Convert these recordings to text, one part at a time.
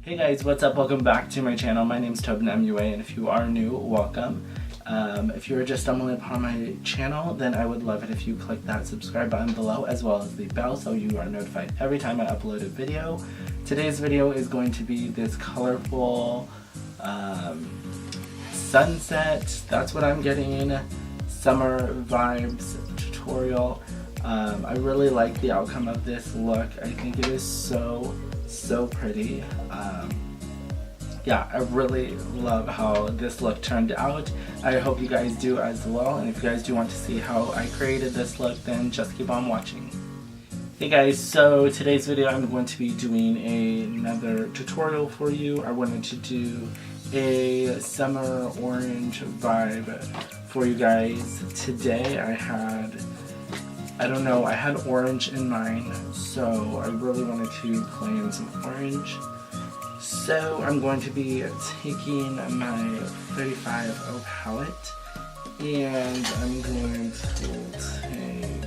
Hey guys, what's up? Welcome back to my channel. My name is tobinmua, and if you are new, welcome. If you are just stumbling upon my channel, then I would love it if you click that subscribe button below as well as the bell so you are notified every time I upload a video. Today's video is going to be this colorful sunset, that's what I'm getting, summer vibes tutorial. I really like the outcome of this look. I think it is so pretty. Yeah, I really love how this look turned out. I hope you guys do as well, and if you guys do want to see how I created this look, then just keep on watching. Hey guys, so today's video I'm going to be doing another tutorial for you. I wanted to do a summer orange vibe for you guys. Today I had orange in mind, so I really wanted to play in some orange. So I'm going to be taking my 35O palette and I'm going to take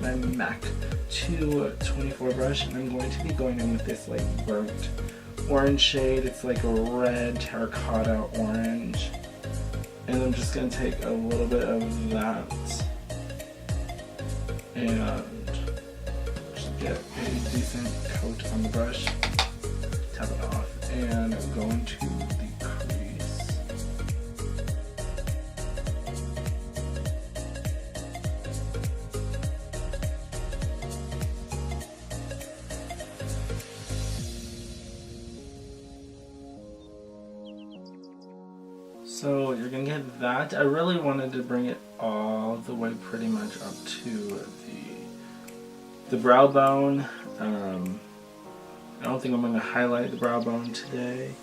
my MAC 224 brush and I'm going to be going in with this like burnt orange shade. It's like a red terracotta orange, and I'm just going to take a little bit of that and just get a decent coat on the brush, tap it off, and go into the crease. So you're gonna get that. I really wanted to bring it all the way pretty much up to the brow bone. I don't think I'm going to highlight the brow bone today.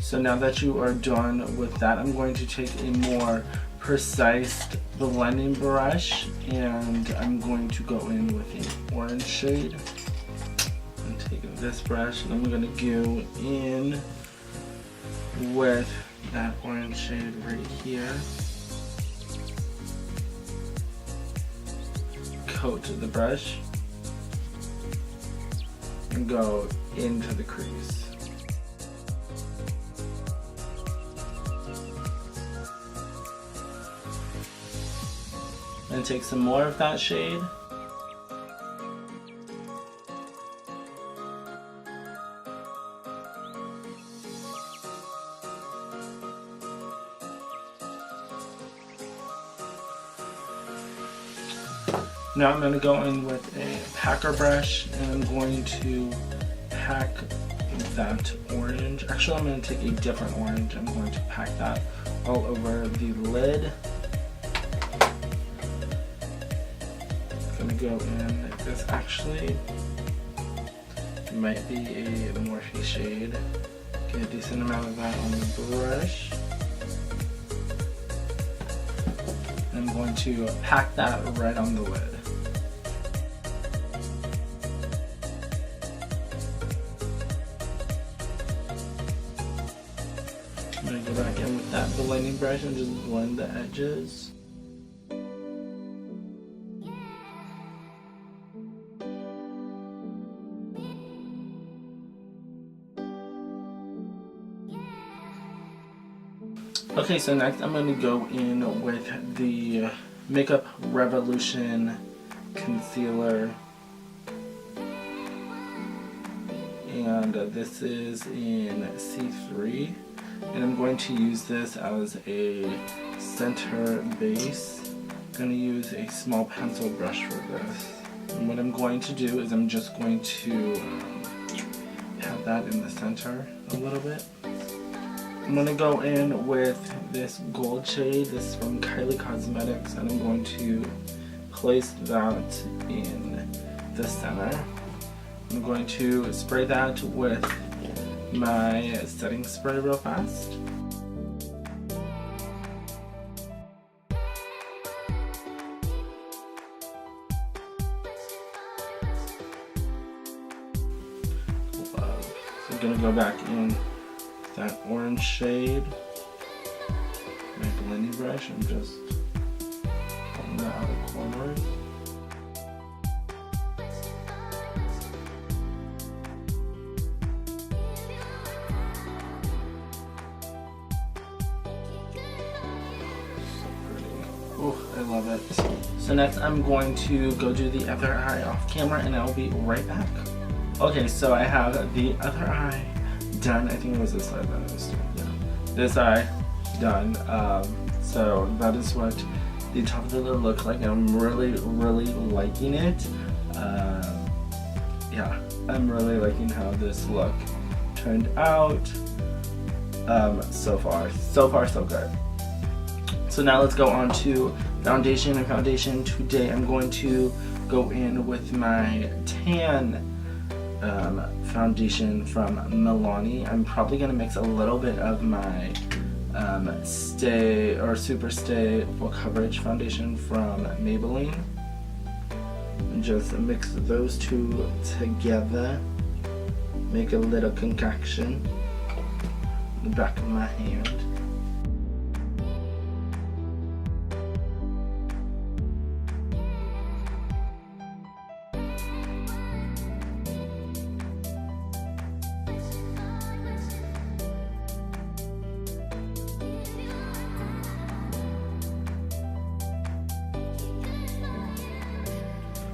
So now that you are done with that, I'm going to take a more precise blending brush and I'm going to go in with an orange shade. I'm taking this brush and I'm going to go in with that orange shade right here. Coat the brush and go into the crease. And take some more of that shade. Now I'm going to go in with a packer brush and I'm going to pack that orange. Actually, I'm going to take a different orange. I'm going to pack that all over the lid. I'm going to go in like this. Actually, it might be a Morphe shade. Get a decent amount of that on the brush. I'm going to pack that right on the lid. I'm going to go back in with that blending brush and just blend the edges. Okay, so next I'm going to go in with the Makeup Revolution concealer. And this is in C3. And I'm going to use this as a center base. I'm going to use a small pencil brush for this. And what I'm going to do is I'm just going to have that in the center a little bit. I'm going to go in with this gold shade. This is from Kylie Cosmetics, and I'm going to place that in the center. I'm going to spray that with my setting spray real fast. So I'm going to go back in that orange shade, my blending brush, and just pulling that out of the corners. I love it. So next I'm going to go do the other eye off camera and I'll be right back. Okay, so I have the other eye done. I think it was this eye that I was doing. Yeah. This eye done. So that is what the top of the lid looks like. I'm really liking it. Yeah, I'm really liking how this look turned out. So far so good. So now let's go on to foundation. And foundation today I'm going to go in with my tan foundation from Milani. I'm probably going to mix a little bit of my Stay or Super Stay Full Coverage foundation from Maybelline. And just mix those two together. Make a little concoction in the back of my hand.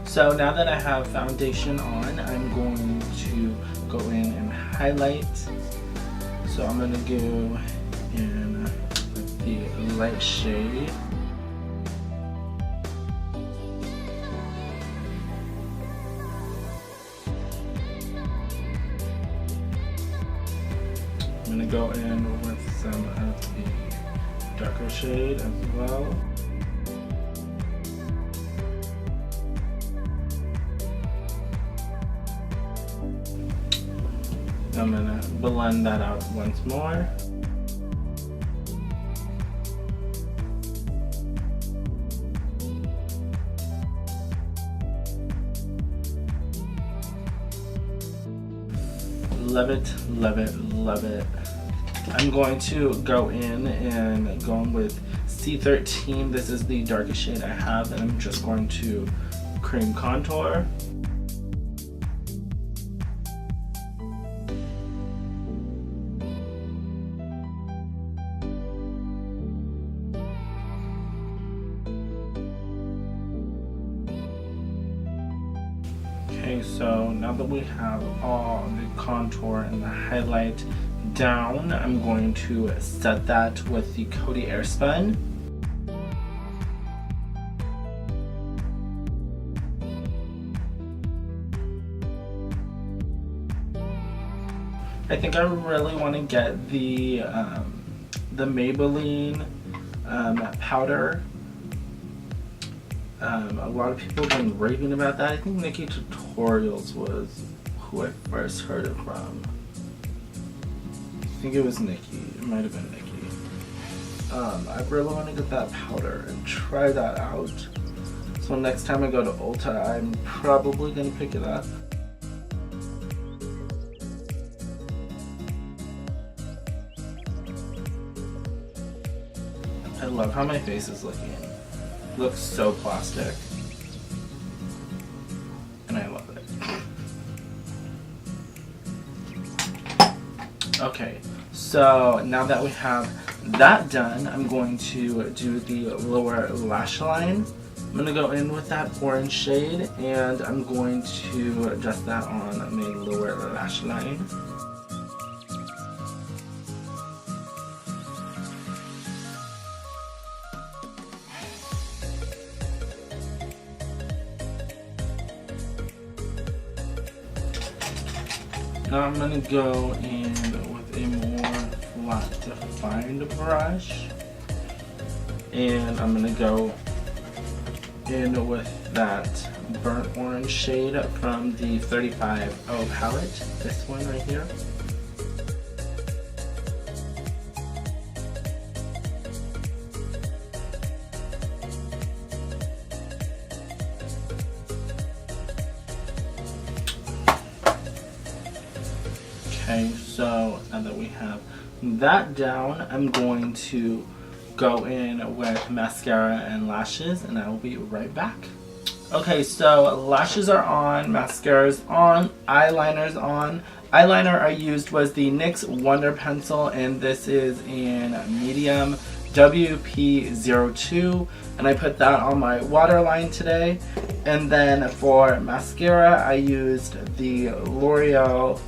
So now that I have foundation on, I'm going to go in and highlight. So I'm going to go in with the light shade. I'm going to go in with some of the darker shade as well. I'm gonna blend that out once more. Love it, love it, love it. I'm going to go in and go in with C13. This is the darkest shade I have, and I'm just going to cream contour. Okay, so now that we have all the contour and the highlight down, I'm going to set that with the Coty Airspun. I think I really want to get the Maybelline powder. A lot of people have been raving about that. I think Nikki Tutorials was who I first heard it from. I think it was Nikki. It might have been Nikki. I really want to get that powder and try that out. So next time I go to Ulta, I'm probably going to pick it up. I love how my face is looking. Looks so plastic, and I love it. Okay, so now that we have that done, I'm going to do the lower lash line. I'm going to go in with that orange shade, and I'm going to adjust that on my lower lash line. Now I'm going to go in with a more flat defined brush, and I'm going to go in with that burnt orange shade from the 35O palette, this one right here. Okay, so now that we have that down, I'm going to go in with mascara and lashes, and I will be right back. Okay, so lashes are on, mascara's on, eyeliner's on. Eyeliner I used was the NYX Wonder Pencil, and this is in medium WP02, and I put that on my waterline today. And then for mascara, I used the L'Oreal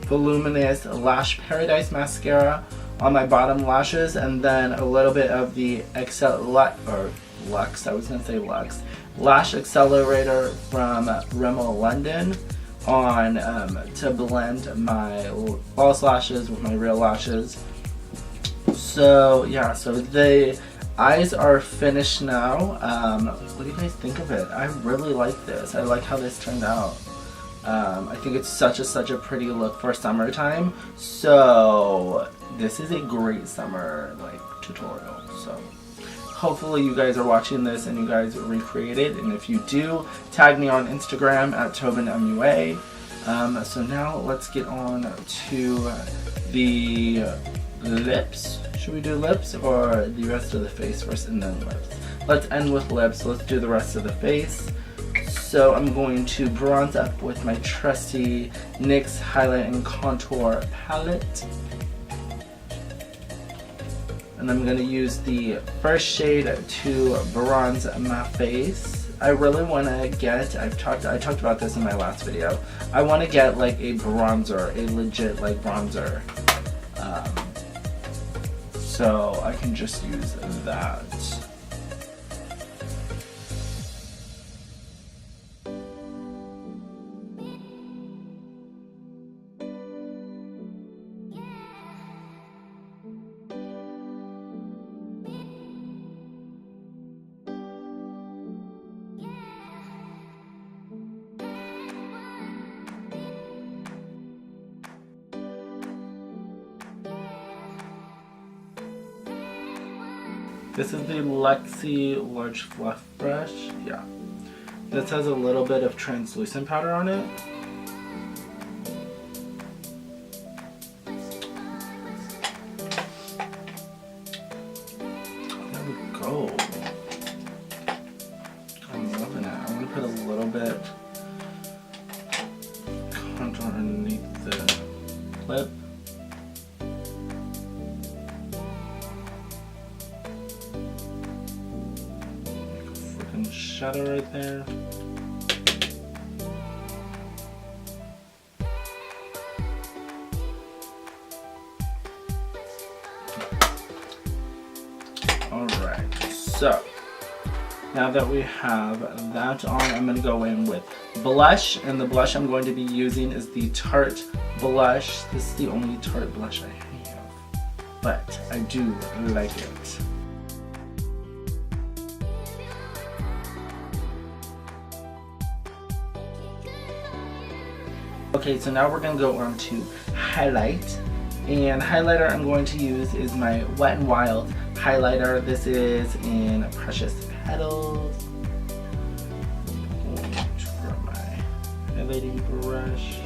Voluminous Lash Paradise Mascara on my bottom lashes, and then a little bit of the Lux, I was going to say Lux, Lash Accelerator from Rimmel London on to blend my false lashes with my real lashes. So yeah, so the eyes are finished now. What do you guys think of it? I really like this. I like how this turned out. I think it's such a pretty look for summertime. So this is a great summer tutorial. So hopefully you guys are watching this and you guys recreate it. And if you do, tag me on Instagram at tobinmua. So now let's get on to the lips. Should we do lips or the rest of the face first and then lips? Let's end with lips. Let's do the rest of the face. So I'm going to bronze up with my trusty NYX Highlight and Contour palette. And I'm going to use the first shade to bronze my face. I really want to get, I talked about this in my last video, I want to get like a bronzer, a legit bronzer. So I can just use that. This is the Lexi Large Fluff Brush. Yeah. This has a little bit of translucent powder on it. There we go. I'm loving it. I'm going to put a little bit contour underneath the lip. Shadow right there. Alright, so now that we have that on, I'm going to go in with blush, and the blush I'm going to be using is the Tarte blush. This is the only Tarte blush I have, but I do like it. Okay, so now we're going to go on to highlight, and highlighter I'm going to use is my Wet n Wild highlighter. This is in Precious Petals. I'm going to grab my highlighting brush.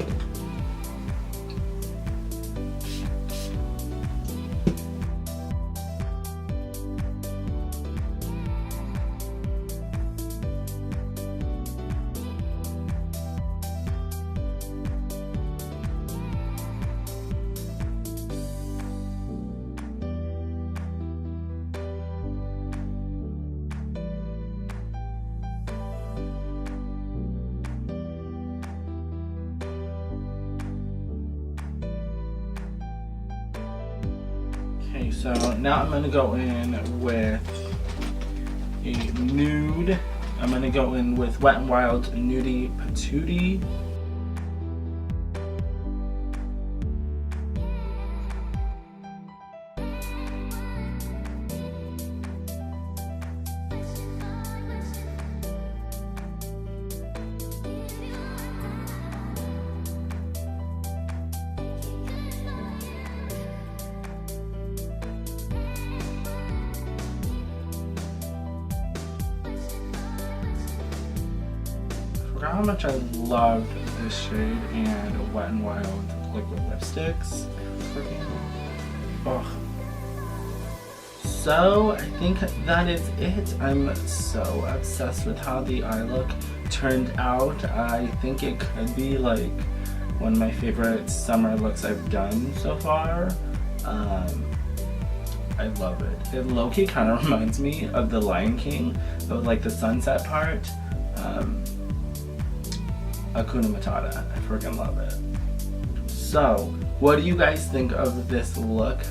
Okay, so now I'm going to go in with a nude. I'm going to go in with Wet n Wild Nudie Patootie. How much I loved this shade and Wet n Wild liquid lipsticks. Freaking, ugh. So I think that is it. I'm so obsessed with how the eye look turned out. I think it could be like one of my favorite summer looks I've done so far. I love it. It low-key kind of reminds me of the Lion King, of like the sunset part. Hakuna Matata. I freaking love it. So, what do you guys think of this look?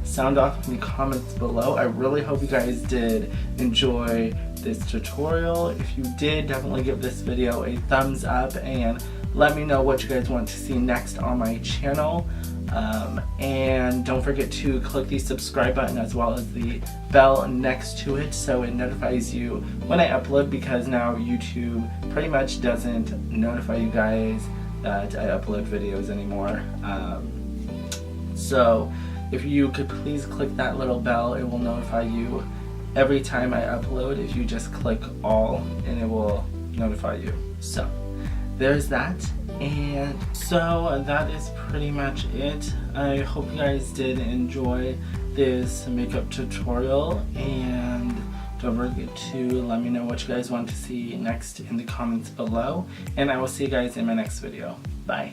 Sound off in the comments below. I really hope you guys did enjoy this tutorial. If you did, definitely give this video a thumbs up and let me know what you guys want to see next on my channel. And don't forget to click the subscribe button as well as the bell next to it so it notifies you when I upload, because now YouTube pretty much doesn't notify you guys that I upload videos anymore. So if you could please click that little bell, it will notify you every time I upload. If you just click all, and it will notify you. So there's that. And so that is pretty much it. I hope you guys did enjoy this makeup tutorial, and don't forget to let me know what you guys want to see next in the comments below, and I will see you guys in my next video. Bye.